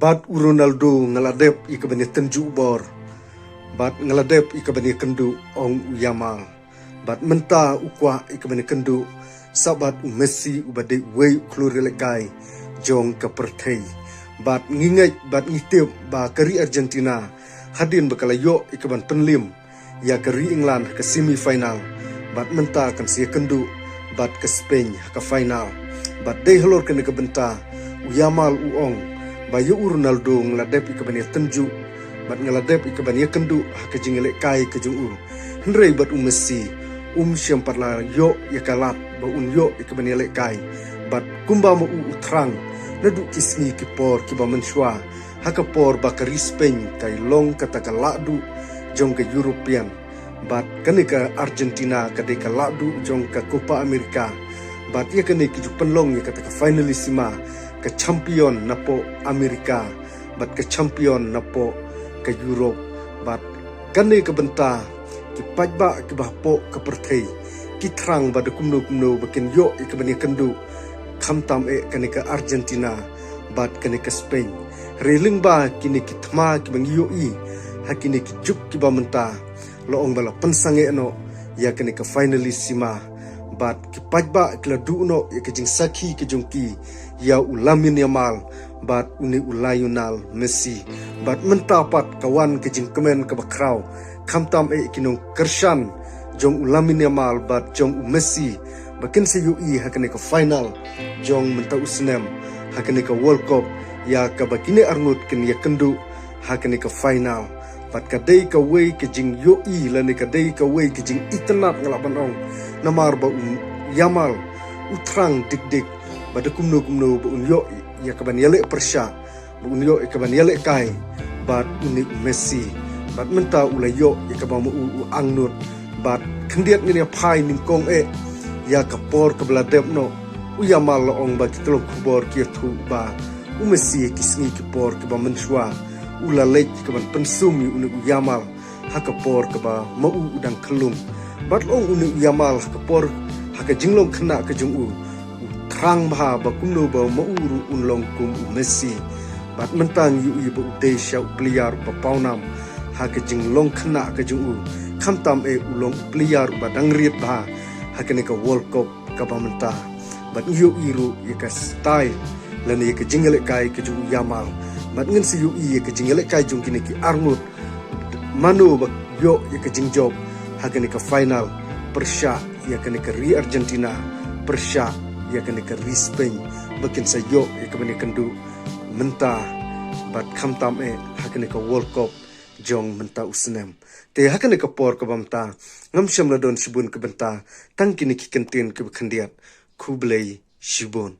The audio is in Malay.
Bat Ronaldo ngaladep ikabani tenju bor. Bat ngaladep ikabani kendu ong Yamal. Bat menta ukwa ikabani kendu sabat Messi ubade wei klurelekai jong kepertei. Bat ngingai bat ngitip ba kari Argentina hadin bakalayo ikaban penlim ya kari England ke semifinal. Bat menta kan sia kendu bat ke Spain ke final. Bat dei halor kena ke benta Yamal uong bayu Ronaldo ngaladep ikabani tenju bat ngaladep ikabani kendu ke jingelek kai ke jung Henry bat Messi syampat la yo ya kalat ba yo ikabani lek kai bat kumba mo utrang nadu kisni kipor kiba menshwa hakapor bakari Spain kai long kata kaladu jong ke European bat kene ke Argentina kade kaladu jong ke Copa America bat ya kene ki penlong ya kata ke finalissima ke champion napo Amerika bat ke champion napo ke Europe bat kane ke benta ki pajba ki bahpo ke pertei ki trang bad kumno bakin yo ikabani kendu khamtam kane ke Argentina bat kane ke Spain reling ba kini ki thma ki bangyo hakini ki juk ki ba menta loong bala pensange no ya kane ke finalissima bat ki pajba kla duno ya ke jing saki ke jongki ya Lamine Yamal bat uni Lionel Messi bat mentapat kawan ke jing kemen ke bakrau khamtam kinong kershan jong Lamine Yamal bat jong Messi bakin se UI hakane ke final jong menta usnem hakane ke World Cup ya ka bakine arngut ken ya kendu hakane ke final bat kadai ka wei ke jing UI lane kadai ka wei ke jing itnat ngalaban ong namar ba Yamal utrang dik bada kumno ba unyo ya kaban yale persya ba unyo kaban yale kai bat uni Messi bat menta ulayo ya kaban mu angnut bat kendiat ni pai ning kong ya kapor ke bladep no Yamal ong ba kitlok kubor ki thu ba Messi kisni kipor ke ba menswa ulalek ke ban pensum uni Yamal hakapor ke ba mau udang kelum bat ong uni Yamal kapor haka jinglong kena ke jungu Rang bah ba kumno ba mauru unlong kum Messi bat mentang yu ba ude sya player ba paunam ha ke jing long khna ke jung khamtam ulong player ba dangriet ba ha ke ne ka World Cup ka ba menta bat yu iru ye ka style lan ye ke jingale kai ke jung Yamal bat ngin si yu ye ke jingale kai jung kini ki arngut manu ba yo ye ke jing job ha ke ne ka final persya ye ke ne ka ri Argentina persya ya kena ke Spain bakin sayo ya kena kendu menta bat khamtam hakene ke World Cup jong menta usnem te hakene ke por ke bamta ngam syam ladon shibun ke benta tang kini ki kentin ke khandiat kublai shibun